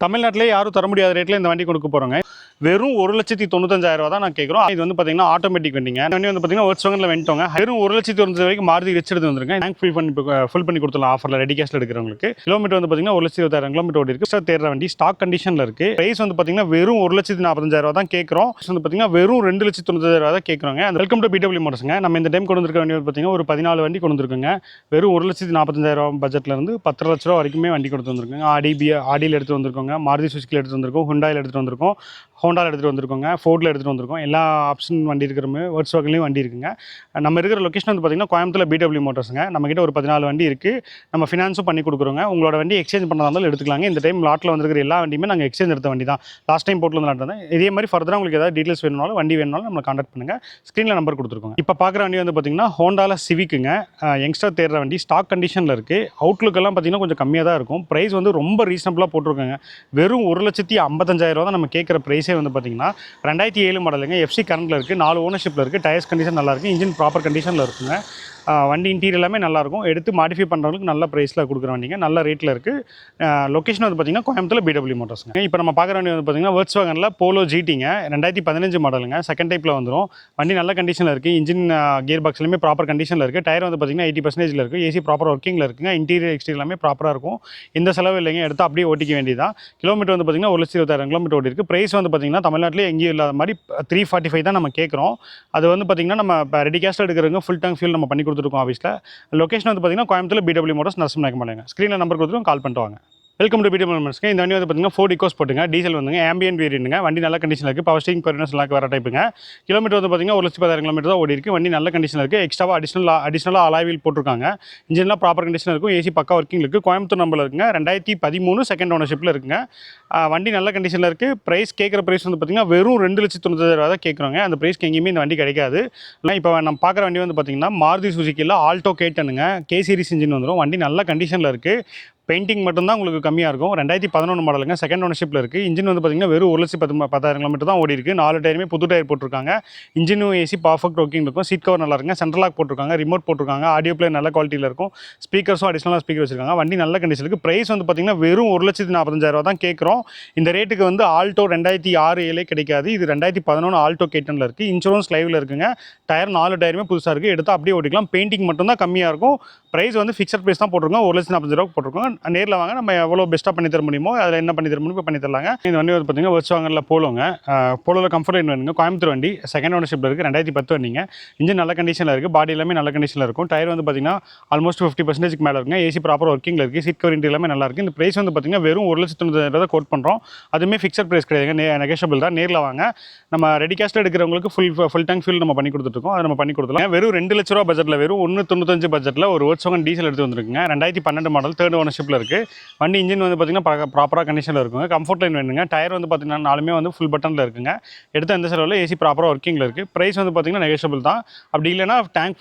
தமிழ்நாட்டிலே யாரும் தர முடியாத ரேட்டில் இந்த வண்டி கொடுக்க போகிறோங்க. வெறும் 1,95,000 தான் நான் கேட்குறோம். இது வந்து பார்த்தீங்கன்னா ஆட்டோமேட்டிக் வண்டிங்க. வண்டி வந்து பார்த்தீங்கன்னா Volkswagenல வந்துட்டோங்க. வெறும் 1,95,000 வரைக்கும் மாருதி ரிச் எடுத்து வந்துருங்க. டேங்க் ஃபுல் பண்ணி கொடுத்துடலாம் ஆஃபரில் ரெடி கேஷில் எடுக்கிறவங்களுக்கு. கிலோமீட்டர் வந்து பார்த்தீங்கன்னா 1,26,000 கிலோமீட்டர் ஓடி இருக்கு. தேடுற வண்டி ஸ்டாக் கண்டிஷனில் இருக்குது. ப்ரைஸ் வந்து பார்த்தீங்கன்னா வெறும் 1,45,000 தான் கேட்குறோம். வந்து பார்த்தீங்கன்னா வெறும் 2,95,000 தான் கேட்குறோங்க. வெல்கம் டு BW மோட்டர்ஸ்ங்க. நம்ம இந்த டைம் கொண்டு வந்திருக்க வண்டி வந்து பார்த்தீங்கன்னா ஒரு 14 வண்டி கொண்டு வந்திருக்குங்க. வெறும் 1,45,000 பட்ஜெட்லேருந்து 10 லட்ச ரூபா வரைக்குமே வண்டி கொடுத்து வந்திருக்குங்க. ஆடியில் எடுத்து வந்திருக்கோங்க, மாருதி சுசுக்கியில் எடுத்து வந்திருக்கோம், ஹுண்டாயில் எடுத்துகிட்டு வந்திருக்கோம், ஹோண்டாவில் எடுத்துகிட்டு வந்திருக்கோங்க, ஃபோர்டில் எடுத்துகிட்டு வந்திருக்கோம். எல்லா ஆப்ஷன் வண்டி இருக்கிற மாதிரி Volkswagenலையும் வண்டி இருக்குங்க. நம்ம இருக்கிற லொக்கேஷன் வந்து பார்த்திங்கன்னா கோயம்புத்தூர் BW மோட்டர்ஸுங்க. நம்மக்கிட்ட ஒரு 14 வண்டி இருக்குது. நம்ம ஃபினான்ஸும் பண்ணி கொடுக்குறோங்க. உங்களோட வண்டி எக்ஸ்சேஞ்ச் பண்ணுறதா இருந்தாலும் எடுத்துக்கலாங்க. இந்த டைம் லாட்டில் வந்துருக்கிற எல்லா வண்டியுமே நாங்கள் எக்ஸ்சேஞ்ச் எடுத்த வண்டி தான். லாஸ்ட் டைம் போட்டு வந்து லாட் தான். இதே மாதிரி ஃபர்தராக உங்களுக்கு ஏதாவது டீட்டெயில்ஸ் வேணுனாலும் வண்டி வேணுனாலும் நம்மளை கான்டாக்ட் பண்ணுங்கள். ஸ்க்ரீனில் நம்பர் கொடுத்துருக்கோங்க. இப்போ பார்க்குற வண்டி வந்து பார்த்திங்கன்னா ஹோண்டாவில் சிவிக்குங்க. யங்ஸ்டர் தேடுற வண்டி ஸ்டாக் கண்டிஷனில் இருக்குது. அவுட்லுக்கெல்லாம் பார்த்திங்கன்னா கொஞ்சம் கம்மியாக தான் இருக்கும். ப்ரைஸ் வந்து ரொம்ப ரீசனபிளாக போட்டிருக்காங்க. வெறும் 1,55,000 தான் நம்ம கேட்குற ப்ரைஸே வந்து பார்த்திங்கன்னா 2007 மாடலுங்க. FC கரண்டில் இருக்குது, 4 ஓனர்ஷிப்பில் இருக்குது, டயர்ஸ் கண்டிஷன் நல்லாயிருக்கு, இன்ஜின் ப்ராப்பர் கண்டிஷனில் இருக்குங்க. வண்டி இன்டீரியர் எல்லாமே நல்லாயிருக்கும். எடுத்து மாடிஃபை பண்ணுறவங்களுக்கு நல்ல ப்ரைஸில் கொடுக்குற வண்டிங்க, நல்ல ரேட்டில் இருக்குது. லொக்கேஷன் வந்து பார்த்திங்கன்னா கோயம்புத்தூர் BW மோட்டர்ஸுங்க. இப்போ நம்ம பார்க்குற வண்டி வந்து பார்த்திங்கன்னா Volkswagenல போலோ GTங்க, 2015 மாடலுங்க. செகண்ட் டைப்பில் வந்துடும். வண்டி நல்ல கண்டிஷனில் இருக்குது. இன்ஜின் கியர் பாக்ஸ்லையுமே ப்ராப்பர் கண்டிஷனில் இருக்குது. டயர் வந்து பார்த்திங்கன்னா 80% இருக்குது. AC ப்ராப்பர் ஒர்க்கிங்கில் இருக்குங்க. இன்டீரியர் எக்ஸ்டீரியர் எல்லாமே ப்ராப்பராக இருக்கும். எந்த செலவு இல்லைங்க, எடுத்து அப்படியே ஓட்டிக்க வேண்டியதான். கிலோமீட்டர் வந்து பார்த்திங்கன்னா 1,26,000 கிலோமீட்டர் ஓடி இருக்குது. ப்ரைஸ் வந்து பார்த்திங்கன்னா தமிழ்நாட்டிலே எங்கேயும் இல்லாத மாதிரி 345 தான் நம்ம கேட்குறோம். அது வந்து பார்த்திங்கன்னா நம்ம இப்போ ரெடி கேஷில் எடுக்கிறவங்க ஃபுல் டேங்க் ஃபியூல் நம்ம பண்ணி கொடுத்துருக்கோம் ஆஃபீஸில். லொகேஷன் வந்து பார்த்திங்கன்னா கோயம்புத்தூர் BW மோட்டர்ஸ் நரசிம்மநாயக்கம்பாளையங்க. ஸ்க்ரீனில் நம்பர் கொடுத்துருக்கோம், கால் பண்ணிட்டு வாங்க. Welcome to BW மோட்டர்ஸ்ங்க. இந்த வண்டி வந்து பார்த்திங்கன்னா Ford EcoSportங்க. டீசல் வந்துங்க, ஆம்பியன்ட் வேரியண்ட்டுங்க. வண்டி நல்ல கண்டிஷனில் இருக்குது. பவர் ஸ்டீரிங் பவர் விண்டோஸ் வர டைப்புங்க. கிலோமீட்டர் வந்து பார்த்திங்கன்னா 1,10,000 கிலோமீட்டர் தான் ஓடி இருக்குது. வண்டி நல்ல கண்டிஷனில் இருக்குது. எக்ஸ்ட்ராவாக அடிஷனலாக அலாய் வீல் போட்டிருக்காங்க. இன்ஜின்லாம் ப்ராப்பர் கண்டிஷனில் இருக்கும். AC பக்கா ஒர்க்கிங் இருக்குது. கோயம்புத்தூர் நம்பரில் இருக்குங்க. 2013 செகண்ட் ஓனர்ஷிப்பில் இருக்குங்க. வண்டி நல்ல கண்டிஷனில் இருக்குது. ப்ரைஸ் கேட்குற ப்ரைஸ் வந்து பார்த்திங்கன்னா வெறும் 2,95,000 தான் கேட்குறோங்க. அந்த ப்ரைஸ்க்கு எங்கேயுமே இந்த வண்டி கிடைக்காது. இப்போ நம்ம பார்க்குற வண்டி வந்து பார்த்திங்கன்னா மாருதி சுசுக்கியில் ஆல்டோ K10ங்க. K சீரிஸ் இன்ஜின் வந்துடும். வண்டி நல்ல கண்டிஷனில் இருக்குது. பெயிண்டிங் மட்டும்தான் உங்களுக்கு கம்மியாக இருக்கும். 2011 மாடலுங்க. செகண்ட் ஓனர்ஷிப்பில் இருக்குது. இன்ஜின் வந்து பார்த்திங்கன்னா வெறும் 1,10,000 கிலோமீட்டர் தான் ஓடி இருக்குது. 4 டயருமே புது டயர் போட்டிருக்காங்க. இன்ஜினும் AC பர்ஃபெக்ட் ஒர்க்கிங் இருக்கும். சீட் கவர் நல்லா இருக்குங்க. சென்ட்ரல் லாக் போட்டிருக்காங்க. ரிமோட் போட்டிருக்காங்க. ஆடியோ பிளேயர் நல்ல குவாலிட்டியில் இருக்கும். ஸ்பீக்கர்ஸும் அடிஷனலாக ஸ்பீக்கர் வச்சிருக்காங்க. வண்டி நல்ல கண்டிஷன் இருக்குது. ப்ரைஸ் வந்து பார்த்திங்கன்னா வெறும் 1,45,000 தான் கேட்குறோம். இந்த ரேட்டுக்கு வந்து ஆல்டோ 2006 கிடைக்காது. இது 2011 ஆல்டோ K10ல இருக்குது. இன்சூரன்ஸ் லைவில் இருக்குங்க. டயர் 4 டயருமே புதுசாக இருக்குது. எடுத்து அப்படியே ஓட்டிக்கலாம். பெயிண்டிங் மட்டும்தான் கம்மியாக இருக்கும். ப்ரைஸ் வந்து ஃபிக்ஸட் ப்ரைஸ் தான் போட்டிருக்கோம். 1,45,000 போட்டிருக்கோம். நேரில் வாங்க, நம்ம எவ்வளோ பெஸ்ட்டாக பண்ணி தர முடியுமோ அதில் என்ன பண்ணி தர முடியுமோ பண்ணி தரலாங்க. இந்த வண்டி வந்து பார்த்திங்கன்னா Volkswagenல போலோங்க. போலோவில் கம்ஃபர்ட் வேணுங்க. கோயம்புத்தூர் வண்டி, செகண்ட் ஓனர்ஷிப்பில் இருக்குது. 2010 வண்டிங்க. இன்ஜின் நல்ல கண்டிஷனில் இருக்குது. பாடி எல்லாமே நல்ல கண்டிஷனில் இருக்கும். டயர் வந்து பார்த்திங்கன்னா ஆல்மோஸ்ட் 50% மேலே இருக்குங்க. AC ப்ராப்பர் ஒர்க்கிங்கில் இருக்குது. சீட் கவர் இன்டீரியர் எல்லாமே நல்லா இருக்குது. இந்த ப்ரைஸ் வந்து பார்த்திங்கன்னா வெறும் 1,95,000 தான் கோட் பண்ணுறோம். அதுவுமே ஃபிக்ஸட் ப்ரைஸ் கிடையாதுங்க, நெகோஷியபிள் தான். நேரில் வாங்க. நம்ம ரெடி கேஷில் எடுக்கிறவங்களுக்கு ஃபுல் டேங்க் ஃபியூல் நம்ம பண்ணி கொடுத்துருக்கோம். அதை நம்ம பண்ணி கொடுத்துலாம். வெறும் 2 லட்ச ரூபா பட்ஜெட்டில், வெறும் 1,95 பட்ஜெட்டில் ஒரு Volkswagen டீசல் எடுத்து வந்துருக்குங்க. 2012 மாடல், தேர்ட் ஓனர்ஷிப்பில் இருக்குது. வண்டி இன்ஜின் வந்து பார்த்திங்கன்னா ப்ராப்பராக கண்டிஷனில் இருக்குங்க. கம்ஃபர்ட் லைன் வேணுங்க. டயர் வந்து பார்த்திங்கன்னா நாலுமே வந்து ஃபுல் பட்டனில் இருக்குங்க. எடுத்த எந்த செலவில் AC ப்ராப்பராக ஒர்க்கிங்கில் இருக்குது. ப்ரைஸ் வந்து பார்த்திங்கன்னா நெகோஷியபிள் தான். அப்படி இல்லைனா டேங்க்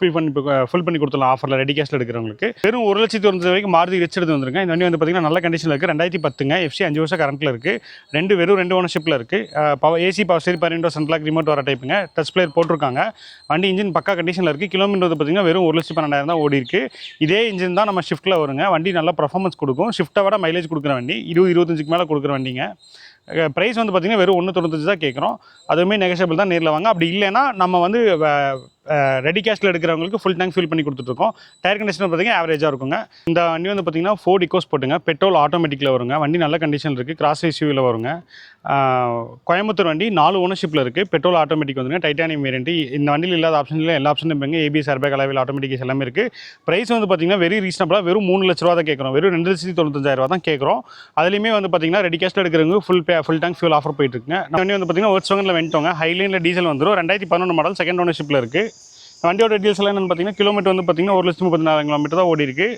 ஃபுல் பண்ணி கொடுத்துலாம் ஆஃபரில் ரெடி கேஷில் எடுக்கிறவங்களுக்கு. வெறும் 1,90,000 வரைக்கும் மாருதி ரிச் எடுத்து வந்துருங்க. இந்த வண்டி வந்து பார்த்திங்கன்னா நல்ல கண்டிஷனில் இருக்குது. 2010ங்க. FC 5 வருஷம் கரண்ட்டில் இருக்குது. வெறும் 2 ஓனர்ஷிப்பில் இருக்குது. AC power steering power windows central lock remote வர டைப்புங்க. டச் பிளேயர் போட்டிருக்காங்க. வண்டி இன்ஜின் பக்கா கண்டிஷனில் இருக்குது. கிலோமீட்டர் வந்து பார்த்திங்கன்னா வெறும் 1,12,000 தான் ஓடி இருக்குது. இதே இன்ஜின் தான் நம்ம ஷிஃப்ட்டில் வருங்க. வண்டி நல்ல பர்ஃபார்மன்ஸ் கொடுக்கும். ஷிஃப்ட்டை விட மைலேஜ் கொடுக்குற வண்டி. 20-25க்கு மேலே கொடுக்குற வண்டிங்க. ப்ரைஸ் வந்து பார்த்திங்கன்னா வெறும் 1,95 தான் கேட்குறோம். அதுவுமே நெகோஷியபிள் தான். நேரில் வாங்க. அப்படி இல்லைன்னா நம்ம வந்து ரெடி கேஷில் எடுக்கிறவங்களுக்கு ஃபுல் டேங்க் ஃபில் பண்ணி கொடுத்துட்ருக்கோம். டயர் கண்டிஷன் பார்த்திங்கன்னா ஆவரேஜாக இருக்குங்க. இந்த வண்டி வந்து பார்த்திங்கன்னா Ford EcoSportங்க. பெட்ரோல் ஆட்டோமேட்டிக்கில் வருங்க. வண்டி நல்ல கண்டிஷன் இருக்குது. கிராஸ் SUVயில் வருங்க. கோயம்புத்தூர் வண்டி 4 ஓனர்ஷிப்பில் இருக்குது. பெட்ரோல் ஆட்டோமேட்டிக் வந்துங்க. Titanium variant. இந்த வண்டியில் இல்லாத ஆப்ஷனில் எல்லா ஆப்ஷனும் இருப்பாங்க. ABS airbag alloy wheel automatic எல்லாமே இருக்குது. ப்ரைஸ் வந்து பார்த்திங்கன்னா வெரி ரீசனபிளாக வெறும் 3 லட்ச ரூபா தான் கேட்குறோம். வெறும் 2,95,000 தான் கேட்குறோம். அதுலேயுமே வந்து பார்த்திங்கன்னா ரெடி கேஷில் எடுக்கிறவங்க ஃபுல் டேங்க் ஃபியூல் ஆஃபர் போயிட்டுருக்குங்க. நம்ம வண்டி வந்து பார்த்திங்கன்னா Volkswagenல வந்துட்டோங்க. ஹைலைனில் டீசல் வந்துடும். 2011 மாடல், செகண்ட் ஓனர்ஷிப்பில் இருக்குது. வண்டியோட டீல்ஸ் எல்லாம் என்னென்னு பார்த்தீங்கன்னா கிலோமீட்டர் வந்து பார்த்திங்கன்னா 1,34,000 கிலோமீட்டர் தான் ஓடி இருக்குது.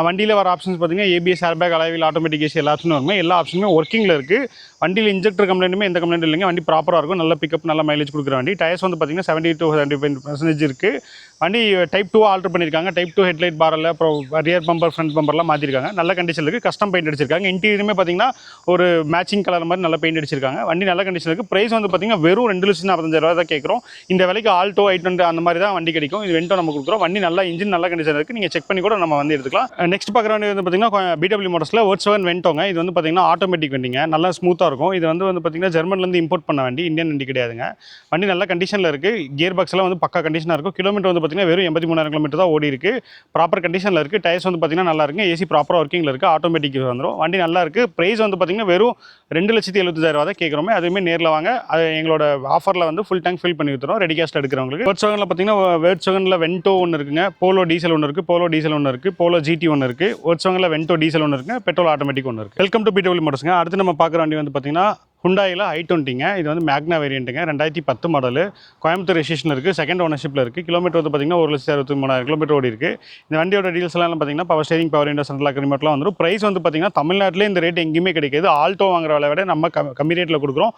வண்டியில் வர ஆப்ஷன்ஸ் பார்த்திங்கன்னா ABS airbag alloy wheel automatic AC எல்லா ஆப்ஷனும் வருங்க. எல்லா ஆப்ஷனுமே ஒர்க்கிங்கில் இருக்குது. வண்டியில் இன்ஜெக்டர் கம்ப்ளைண்ட்டுமே எந்த கம்ப்ளைண்ட் இல்லைங்க. வண்டி ப்ராப்பராக இருக்கும். நல்ல பிக்கப், நல்ல மைலேஜ் கொடுக்குற வண்டி. டயர்ஸ் வந்து பார்த்திங்கன்னா 70-75% இருக்குது. வண்டி டைப் 2 ஆல்டர் பண்ணியிருக்காங்க. டைப் 2 ஹெட்லைட் பாரில், அப்புறம் ரியர் பம்பர், ஃப்ரண்ட் பம்பர்லாம் மாற்றிருக்காங்க. நல்ல கண்டிஷன் இருக்குது. கஸ்டம் பெயிண்ட் அடிச்சிருக்காங்க. இன்டீரியருமே பார்த்திங்கன்னா ஒரு மேட்சிங் கலர் மாதிரி நல்ல பெயிண்ட் அடிச்சிருக்காங்க. வண்டி நல்ல கண்டிஷன் இருக்குது. ப்ரைஸ் வந்து பார்த்திங்கன்னா வெறும் 2,45,000 தான் கேட்குறோம். இந்த விலைக்கு ஆல்டோ 800 அந்த மாதிரி தான் வண்டி கிடைக்கும். இது வெண்டோ நம்ம கொடுக்குறோம். வண்டி நல்லா இன்ஜின் நல்ல கண்டிஷன் இருக்குது. நீங்கள் செக் பண்ணி கூட நம்ம வந்து எடுத்துக்கலாம். நெக்ஸ்ட் பார்க்குற வண்டி வந்து பார்த்தீங்கன்னா பிடபிள்யூ மோட்டர்ஸில் Volkswagen வெண்டோங்க. இது வந்து பார்த்தீங்கன்னா ஆட்டோமேட்டிக் வண்டிங்க. நல்லா ஸ்மூத்தாக இருக்கும். இது வந்து பார்த்தீங்கன்னா ஜெர்மன்லேருந்து இம்போர்ட் பண்ண வண்டி, இந்தியன் வண்டி கிடையாதுங்க. வண்டி நல்ல கண்டிஷனில் இருக்குது. கியர் பாக்ஸ் எல்லாம் வந்து பக்கா கண்டிஷனாக இருக்கும். கிலோமீட்டர் வந்து பார்த்தீங்கன்னா வெறும் 83,000 கிலோமீட்டர் தான் ஓடி இருக்குது. ப்ராப்பர் கண்டிஷனில் இருக்குது. டயர்ஸ் வந்து பார்த்தீங்கன்னா நல்லா இருக்குது. ஏசி ப்ராப்பராக ஒர்க்கிங்கில் இருக்குது. ஆட்டோமேட்டிக் வந்துடும். வண்டி நல்லா இருக்குது. ப்ரைஸ் வந்து பார்த்தீங்கன்னா வெறும் 2,75,000 தான் கேட்குறோமே. அதுவுமே நேரில் வாங்க. அது எங்களோட ஆஃபரில் வந்து ஃபுல் டேங்க் ஃபில் பண்ணி கொடுத்துரும் ரெடி கேஸ்ட் எடுக்கிறவங்களுக்கு. Volkswagenல பார்த்தீங்கன்னா Volkswagenல வெண்டோ ஒன்று இருக்குங்க, போலோ டீசல் ஒன்று இருக்குது, போலோ டீசல் ஒன்று இருக்குது, போலோ GT ஒன்று இருக்குது, Volkswagenல வெண்டோ டீசல் ஒன்று இருக்குங்க, பெட்ரோல் ஆட்டோமேட்டிக் ஒன்று இருக்குது. வெல்கம் டு பிடபிள்யூ மோட்டர்ஸ்ங்க. அடுத்து நம்ம பார்க்குற வண்டி வந்து பார்த்தீங்கன்னா ஹுண்டாயில் i20ங்க. இது வந்து மேக்னா வேரியண்ட்டுங்க. 2010 மாடலு. கோயம்புத்தூர் ரெஜிஸ்ட்ரேஷன் இருக்குது. செகண்ட் ஓனர்ஷிப்பில் இருக்குது. கிலோமீட்டர் வந்து பார்த்தீங்கன்னா 1,63,000 கிலோமீட்டர் ஓடி இருக்குது. இந்த வண்டியோட டீல்ஸ் எல்லாம் பார்த்தீங்கன்னா power steering, power window, central lock ரிமோட்லாம் வந்துடும். ப்ரைஸ் வந்து பார்த்தீங்கன்னா தமிழ்நாட்டிலே இந்த ரேட் எங்கேயுமே கிடைக்காது. ஆல்டோ வாங்குற விட நம்ம கம்மி ரேட்டில் கொடுக்குறோம்.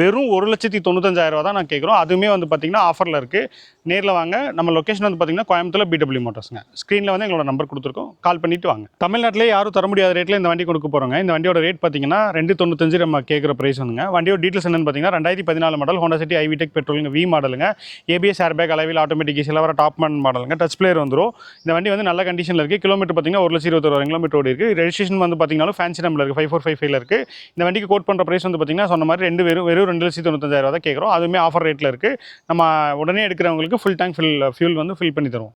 வெறும் 1,95,000 தான் நான் கேட்குறோம். அதுவுமே வந்து பார்த்தீங்கன்னா ஆஃபரில் இருக்குது. நேரில் வாங்க. நம்ம லொக்கேஷன் வந்து பார்த்தீங்கன்னா கோயம்புத்தூரில் பிடபிள்யூ மோட்டர்ஸ்ங்க. ஸ்க்ரீனில் வந்து எங்களோட நம்பர் கொடுத்துருக்கோம். கால் பண்ணிவிட்டு வாங்க. தமிழ்நாட்டிலே யாரும் தர முடியாத ரேட்டில் இந்த வண்டி கொடுக்க போகிறோங்க. இந்த வண்டியோட ரேட் பார்த்தீங்கன்னா 2,95 நம்ம கேட்குற ப்ரைஸ் வந்துங்க. வண்டியோட டீட்டெயில்ஸ் என்னன்னு பார்த்தீங்கன்னா 2014 மாடல் ஹோண்டா சிட்டி ஐவிடெக் பெட்ரோலுங்க, வி மாடலுங்க. ஏபிஎஸ் ஏர்பேக், அலைவில் ஆட்டோமேட்டிக் சிலவர டாப் மாடலுங்க. டச் பிளேயர் வந்துடும். இந்த வண்டி வந்து நல்ல கண்டிஷனில் இருக்குது. கிலோமீட்டர் பார்த்தீங்கன்னா 1,21,000 கிலோமீட்டர் ஓடி இருக்குது. ரெஜிஸ்ட்ரேஷன் வந்து பார்த்தீங்கன்னா ஃபேன்சி நம்பர் இருக்குது, 5455 இருக்குது. இந்த வண்டிக்கு கோட் பண்ணுற ப்ரைஸ் வந்து பார்த்தீங்கன்னா சொன்ன மாதிரி வெறும் 2,95,000 தான் கேட்குறோம். அதுவுமே ஆஃபர் ரேட்டில் இருக்குது. நம்ம உடனே எடுக்கிறவங்களுக்கு ஃபுல் டேங்க் ஃபியூல் வந்து ஃபில் பண்ணி தருவோம்.